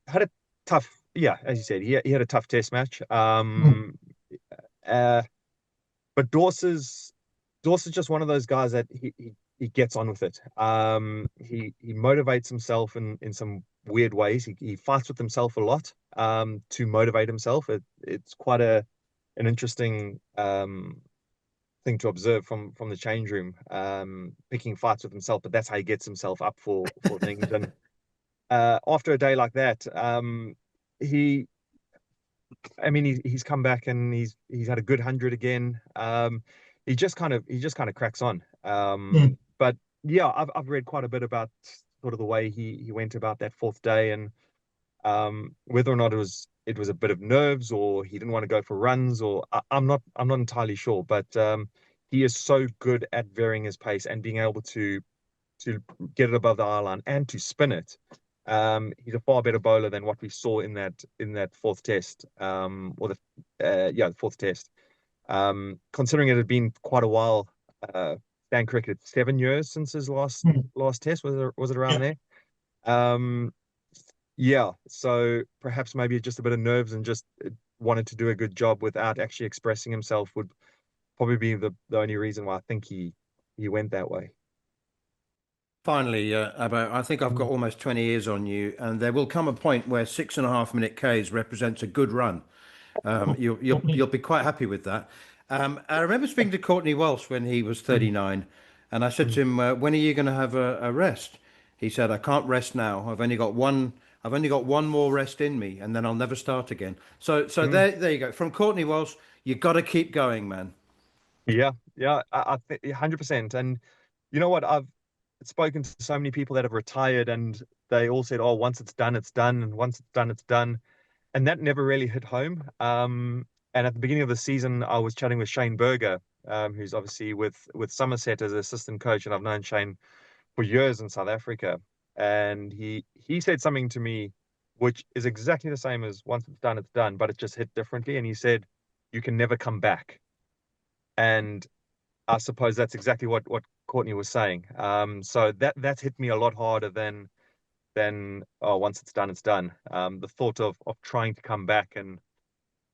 had a tough, as you said, he had a tough test match. But Dawson's just one of those guys that he gets on with it. He motivates himself in some weird ways. He fights with himself a lot to motivate himself. It's quite an interesting thing to observe from the change room, picking fights with himself, but that's how he gets himself up for things. And after a day like that, he's come back and he's had a good 100 again. He just kind of cracks on. But yeah, I've read quite a bit about sort of the way he went about that fourth day, and whether or not it was a bit of nerves, or he didn't want to go for runs, or I'm not entirely sure. But he is so good at varying his pace and being able to get it above the eye line and to spin it. He's a far better bowler than what we saw in that fourth test, or the fourth test. Considering it had been quite a while, Stan Cricket, 7 years since his last test. Was it around there? So perhaps maybe just a bit of nerves and just wanted to do a good job without actually expressing himself would probably be the only reason why I think he went that way. Finally, Abbott, I think I've got almost 20 years on you, and there will come a point where 6.5 minute Ks represents a good run. You'll be quite happy with that. I remember speaking to Courtney Walsh when he was 39, and I said to him, when are you going to have a rest? He said, I can't rest now. I've only got one I've only got one more rest in me, and then I'll never start again. So there you go. From Courtney Walsh, you got to keep going, man. Yeah, I think 100%. And you know what? I've spoken to so many people that have retired, and they all said, "Oh, once it's done, it's done, and once it's done, it's done." And that never really hit home. And at the beginning of the season, I was chatting with Shane Berger, who's obviously with Somerset as assistant coach, and I've known Shane for years in South Africa. And he said something to me, which is exactly the same as once it's done, but it just hit differently. And he said, "You can never come back." And I suppose that's exactly what Courtney was saying. So that's hit me a lot harder than oh, once it's done, it's done. The thought of trying to come back and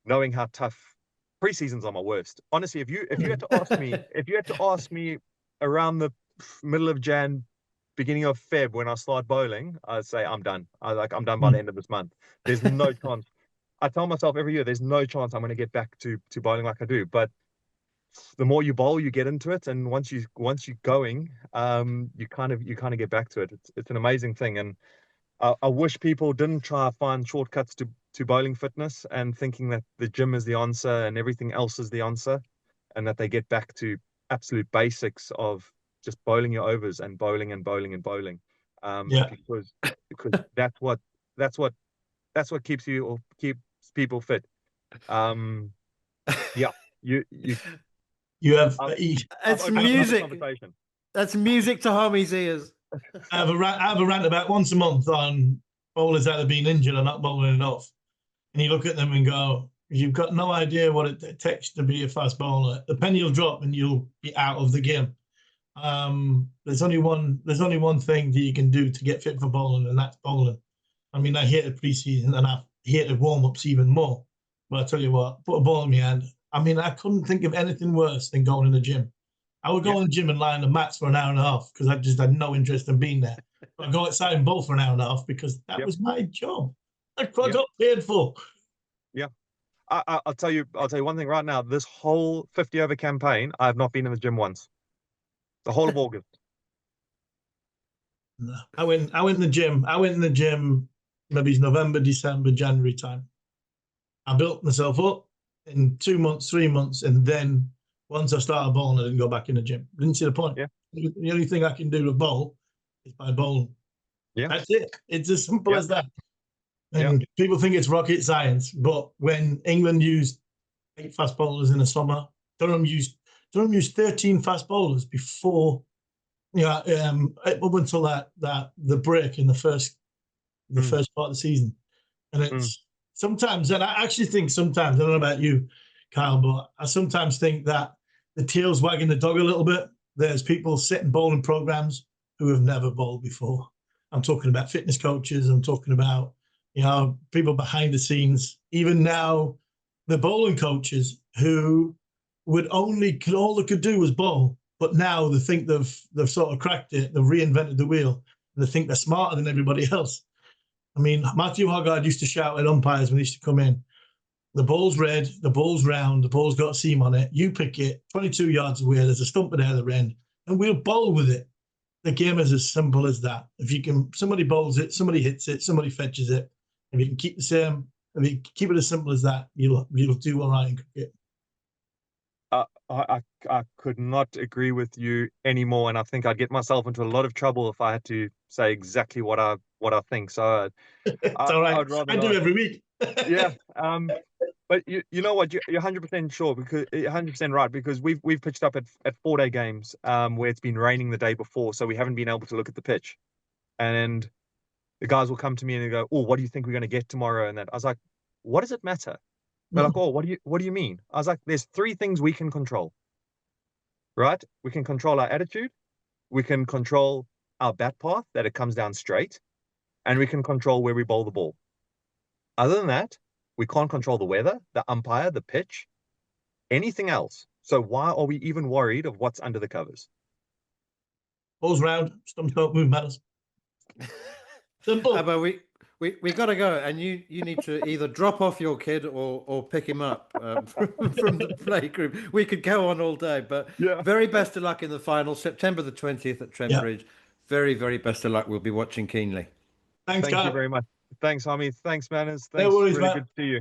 knowing how tough preseasons are my worst. Honestly, if you had to ask me around the middle of Jan, beginning of Feb when I start bowling, I'd say I'm done. I'm done by the end of this month. There's no chance. I tell myself every year there's no chance I'm going to get back to bowling like I do. But the more you bowl, you get into it, and once you're going, you kind of get back to it. It's an amazing thing, and I wish people didn't try to find shortcuts to bowling fitness and thinking that the gym is the answer and everything else is the answer, and that they get back to absolute basics of just bowling your overs and bowling and bowling and bowling. Because that's what keeps people fit. You have. That's music. That's music to Homie's ears. I have a rant about once a month on bowlers that have been injured and not bowling enough. And you look at them and go, you've got no idea what it takes to be a fast bowler. The penny will drop and you'll be out of the game. There's only one thing that you can do to get fit for bowling, and that's bowling. I mean, I hated pre-season and I hated warm-ups even more. But I tell you what, put a ball in my hand. I mean, I couldn't think of anything worse than going in the gym. I would go in the gym and lie on the mats for an hour and a half because I just had no interest in being there. But I'd go outside and bowl for an hour and a half because that was my job. That's what I got paid for. Yeah. I'll tell you one thing right now. This whole 50-over campaign, I have not been in the gym once. The whole of August. No. I went in the gym maybe November, December, January time. I built myself up in 2 months, 3 months, and then once I started bowling, I didn't go back in the gym. Didn't see the point. Yeah. The only thing I can do to bowl is by bowling. Yeah. That's it. It's as simple as that. And people think it's rocket science, but when England used 8 fast bowlers in the summer, Durham used 13 fast bowlers before, up until that the break in the first part of the season. And it's sometimes, and I actually think sometimes, I don't know about you, Kyle, but I sometimes think that the tail's wagging the dog a little bit. There's people setting bowling programs who have never bowled before. I'm talking about fitness coaches. I'm talking about, people behind the scenes. Even now, the bowling coaches who all they could do was bowl. But now they think they've sort of cracked it. They've reinvented the wheel. And they think they're smarter than everybody else. I mean, Matthew Hoggard used to shout at umpires when he used to come in, the ball's red, the ball's round, the ball's got a seam on it. You pick it 22 yards away, there's a stump at the other end, and we'll bowl with it. The game is as simple as that. Somebody bowls it, somebody hits it, somebody fetches it. If you can keep keep it as simple as that, you'll do all right in cricket. I could not agree with you anymore, and I think I'd get myself into a lot of trouble if I had to say exactly what I think. So it's all right. I do every week. Yeah. But you know what? You're 100% sure, because 100% right, because we've pitched up at 4-day games where it's been raining the day before, so we haven't been able to look at the pitch. And the guys will come to me and they go, "Oh, what do you think we're going to get tomorrow?" And that I was like, "What does it matter?" They're like, "Oh, what do you mean?" I was like, "There's 3 things we can control. Right? We can control our attitude, we can control our bat path, that it comes down straight, and we can control where we bowl the ball. Other than that, we can't control the weather, the umpire, the pitch, anything else. So why are we even worried of what's under the covers?" Ball's round, stumps don't move, matters. Simple. But we got to go, and you need to either drop off your kid or pick him up from the playgroup. We could go on all day, but very best of luck in the final, September the 20th at Trent Bridge. Very, very best of luck. We'll be watching keenly. Thank you very much. Thanks, Harmy. Thanks, Manners. No Thanks. worries, Really Matt. good to see you.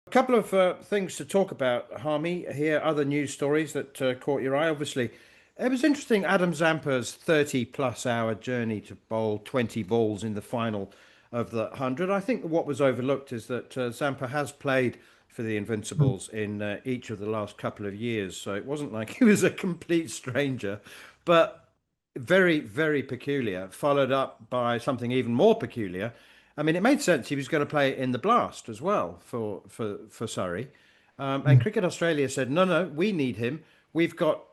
A couple of things to talk about, Harmy. Here, other news stories that caught your eye. Obviously, it was interesting. Adam Zampa's 30-plus hour journey to bowl 20 balls in the final of the 100. I think what was overlooked is that Zampa has played for the Invincibles in each of the last couple of years, so it wasn't like he was a complete stranger, but very, very peculiar, followed up by something even more peculiar. I mean, it made sense he was going to play in the Blast as well for Surrey. And Cricket Australia said, no, we need him. We've got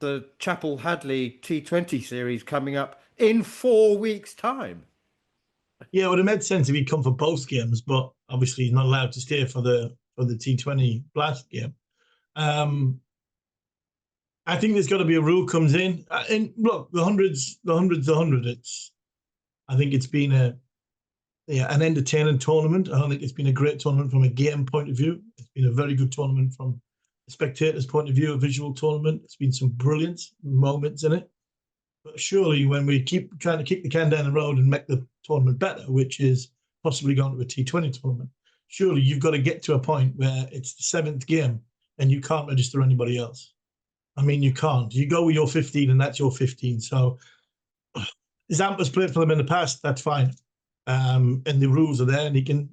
the Chapel Hadley T20 series coming up in 4 weeks' time. Yeah, it would have made sense if he'd come for both games, but obviously he's not allowed to stay for the T20 Blast game. I think there's got to be a rule comes in. And look, the hundred's the 100. I think it's been an entertaining tournament. I don't think it's been a great tournament from a game point of view. It's been a very good tournament from a spectator's point of view, a visual tournament. It's been some brilliant moments in it. But surely when we keep trying to kick the can down the road and make the tournament better, which is possibly going to a T20 tournament, surely you've got to get to a point where it's the 7th game and you can't register anybody else. I mean, you can't. You go with your 15 and that's your 15. So Zampa's played for them in the past, that's fine. And the rules are there and he can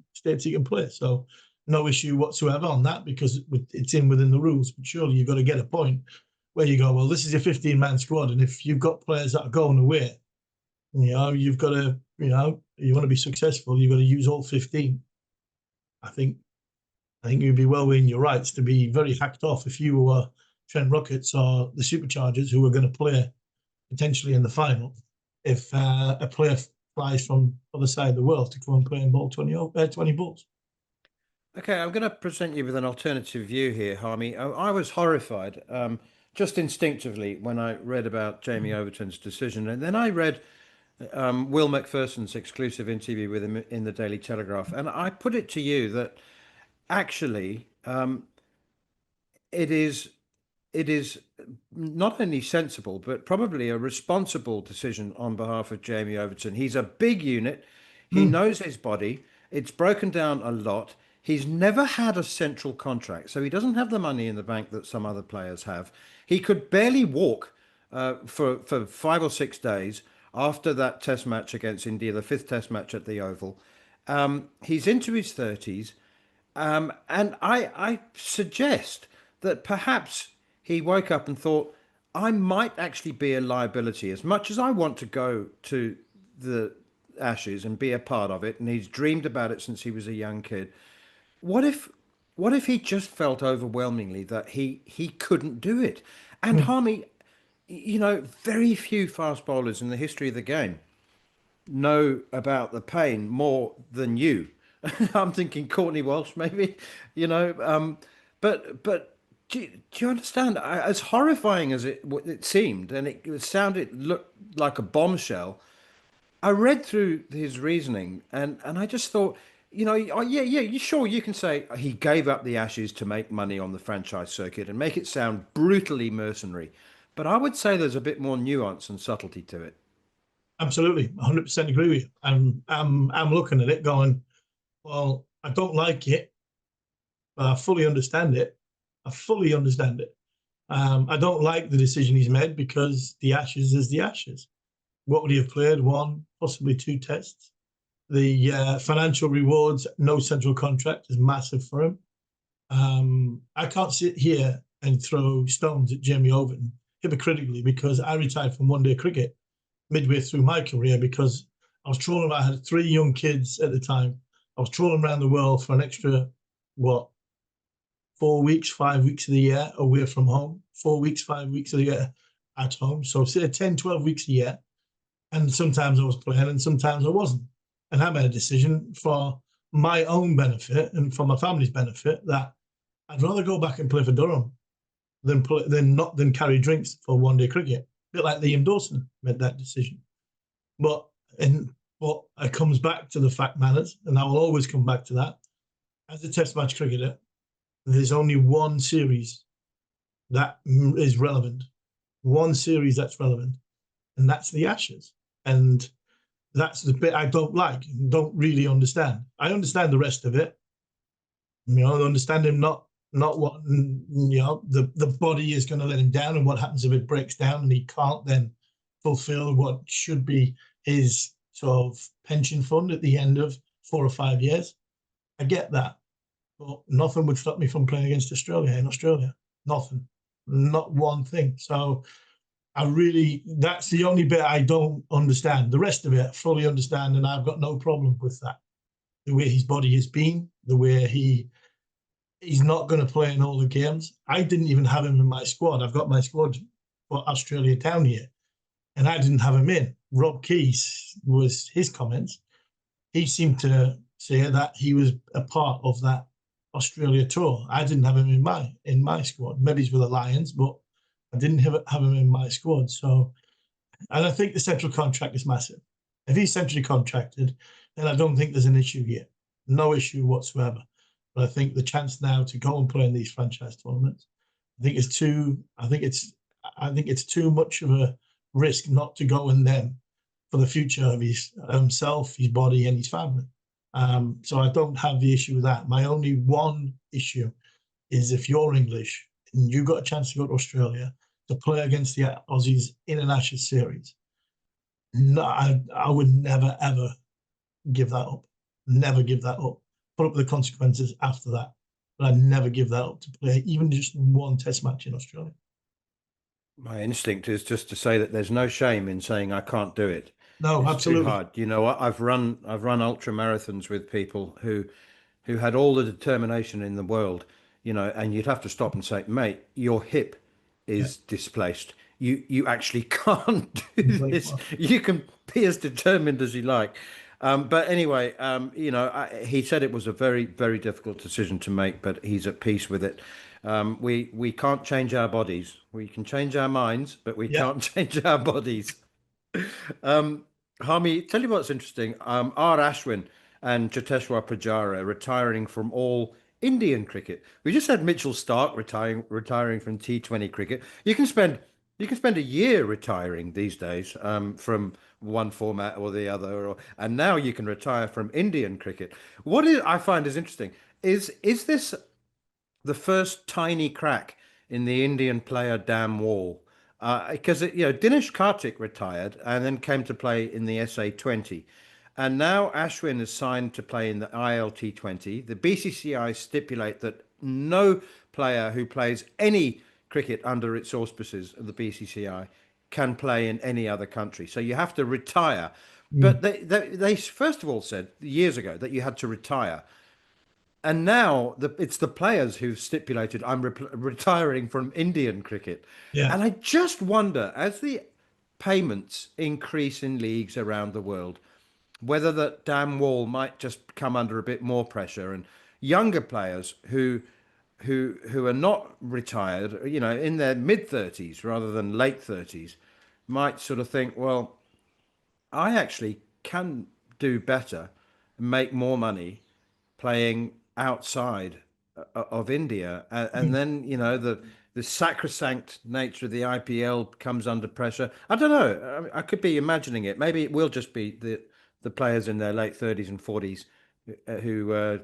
play. So no issue whatsoever on that because it's within the rules. But surely you've got to get a point where you go, well, this is your 15-man squad. And if you've got players that are going away, you've got to, you want to be successful, you've got to use all 15. I think you'd be well within your rights to be very hacked off if you were Trent Rockets or the Superchargers who were going to play potentially in the final. If a player flies from the other side of the world to come and play and bowl 20 balls. Okay, I'm going to present you with an alternative view here, Harmy. I was horrified, just instinctively, when I read about Jamie Overton's decision. And then I read Will McPherson's exclusive interview with him in the Daily Telegraph. And I put it to you that actually it is not only sensible, but probably a responsible decision on behalf of Jamie Overton. He's a big unit. He knows his body. It's broken down a lot. He's never had a central contract, so he doesn't have the money in the bank that some other players have. He could barely walk for 5 or 6 days after that test match against India, the 5th test match at the Oval. He's into his 30s. And I suggest that perhaps he woke up and thought, I might actually be a liability. As much as I want to go to the Ashes and be a part of it, and he's dreamed about it since he was a young kid, what if he just felt overwhelmingly that he couldn't do it? And Harmy, very few fast bowlers in the history of the game know about the pain more than you. I'm thinking Courtney Walsh, maybe, but do you understand? As horrifying as it seemed, and it looked like a bombshell, I read through his reasoning, and I just thought, sure, you can say he gave up the Ashes to make money on the franchise circuit and make it sound brutally mercenary. But I would say there's a bit more nuance and subtlety to it. Absolutely, 100% agree with you. I'm looking at it going, well, I don't like it, but I fully understand it. I don't like the decision he's made because the Ashes is the Ashes. What would he have played? 1, possibly 2 tests. The financial rewards, no central contract, is massive for him. I can't sit here and throw stones at Jamie Overton hypocritically because I retired from one-day cricket midway through my career because I was trolling. I had 3 young kids at the time. I was trolling around the world for an extra, 4 weeks, 5 weeks of the year away from home, 4 weeks, 5 weeks of the year at home. So say 10, 12 weeks a year. And sometimes I was playing and sometimes I wasn't. And I made a decision for my own benefit and for my family's benefit that I'd rather go back and play for Durham than carry drinks for one-day cricket. A bit like Liam Dawson made that decision. But it comes back to the fact, Manners, and I will always come back to that. As a test match cricketer, there's only one series that is relevant. one series that's relevant, and that's the Ashes. And that's the bit I don't like, don't really understand. I understand the rest of it. I understand him not what, the body is going to let him down, and what happens if it breaks down and he can't then fulfill what should be his sort of pension fund at the end of 4 or 5 years. I get that, but nothing would stop me from playing against Australia in Australia. Nothing, not one thing. So that's the only bit I don't understand. The rest of it I fully understand, and I've got no problem with that. The way his body has been, the way he's not going to play in all the games. I didn't even have him in my squad. I've got my squad for Australia down here, and I didn't have him in. Rob Keys was his comments. He seemed to say that he was a part of that Australia tour. I didn't have him in my squad. Maybe he's with the Lions, but I didn't have him in my squad. So, and I think the central contract is massive. If he's centrally contracted, then I don't think there's an issue here. No issue whatsoever. But I think the chance now to go and play in these franchise tournaments, I think it's too much of a risk not to go in them for the future of himself, his body, and his family. So I don't have the issue with that. My only one issue is if you're English and you got a chance to go to Australia to play against the Aussies in an Ashes series, no, I would never, ever give that up. Never give that up. Put up with the consequences after that. But I'd never give that up to play even just one test match in Australia. My instinct is just to say that there's no shame in saying I can't do it. No, it's absolutely. Too hard. You know what? I've run ultra marathons with people who had all the determination in the world, and you'd have to stop and say, mate, your hip is displaced. You actually can't do this. You can be as determined as you like. But anyway, he said it was a very, very difficult decision to make, but he's at peace with it. We can't change our bodies. We can change our minds, but we can't change our bodies. Harmy, tell you what's interesting. R. Ashwin and Cheteshwar Pujara retiring from all Indian cricket. We just had Mitchell Starc retiring from T20 cricket. You can spend a year retiring these days from one format or the other, and now you can retire from Indian cricket. What I find is interesting is this the first tiny crack in the Indian player dam wall? Because Dinesh Karthik retired and then came to play in the SA20, and now Ashwin is signed to play in the ILT20. The BCCI stipulate that no player who plays any cricket under its auspices of the BCCI can play in any other country. So you have to retire. But they first of all said years ago that you had to retire. And now it's the players who've stipulated I'm retiring from Indian cricket. Yeah. And I just wonder, as the payments increase in leagues around the world, whether that damn wall might just come under a bit more pressure, and younger players who are not retired, in their mid-30s rather than late 30s, might sort of think, well, I actually can do better and make more money playing outside of India. And then, the sacrosanct nature of the IPL comes under pressure. I don't know. I could be imagining it. Maybe it will just be the players in their late 30s and 40s who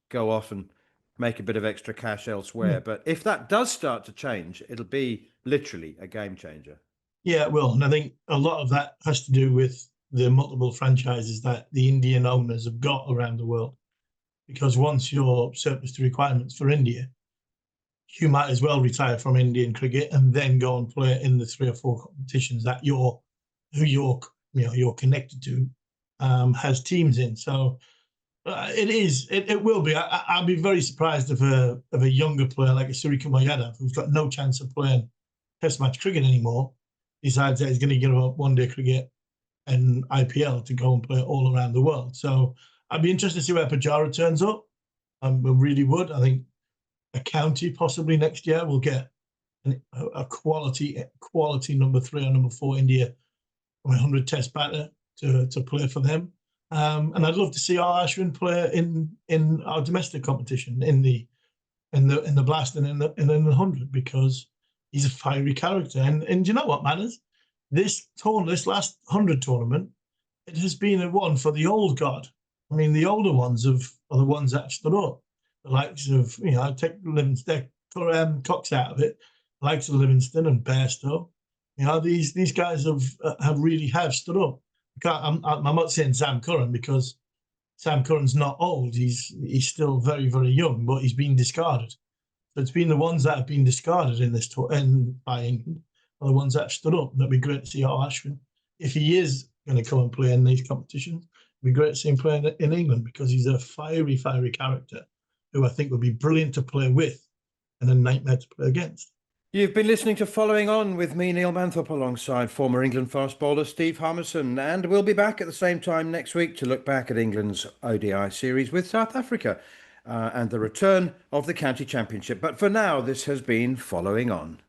go off and make a bit of extra cash elsewhere. But if that does start to change, it'll be literally a game changer. Yeah, it will. And I think a lot of that has to do with the multiple franchises that the Indian owners have got around the world. Because once you're surplus to requirements for India, you might as well retire from Indian cricket and then go and play in the 3 or 4 competitions that you're connected to, has teams in. So it will be. I'd be very surprised if a younger player like a Suryakumar Yadav, who's got no chance of playing Test match cricket anymore, decides that he's going to give up one-day cricket and IPL to go and play all around the world. So I'd be interested to see where Pujara turns up. I really would. I think a county possibly next year will get a quality number 3 or number 4 India 100 Test batter to play for them. And I'd love to see our Ashwin play in our domestic competition in the Blast and in the 100, because He's a fiery character. And you know what, Manners? This last 100 tournament, it has been a one for the old guard. I mean, the older ones are the ones that stood up. The likes of, take Livingston, Cox out of it, the likes of Livingston and Bairstow. These guys have stood up. I'm not saying Sam Curran, because Sam Curran's not old. He's still very, very young, but he's been discarded. So it's been the ones that have been discarded in this tour and by England are the ones that have stood up. That'd be great to see Ashwin, if he is going to come and play in these competitions. It'd be great to see him play in England, because he's a fiery, fiery character who I think would be brilliant to play with and a nightmare to play against. You've been listening to Following On with me, Neil Manthorp, alongside former England fast bowler Steve Harmison, and we'll be back at the same time next week to look back at England's ODI series with South Africa and the return of the county championship. But for now, this has been Following On.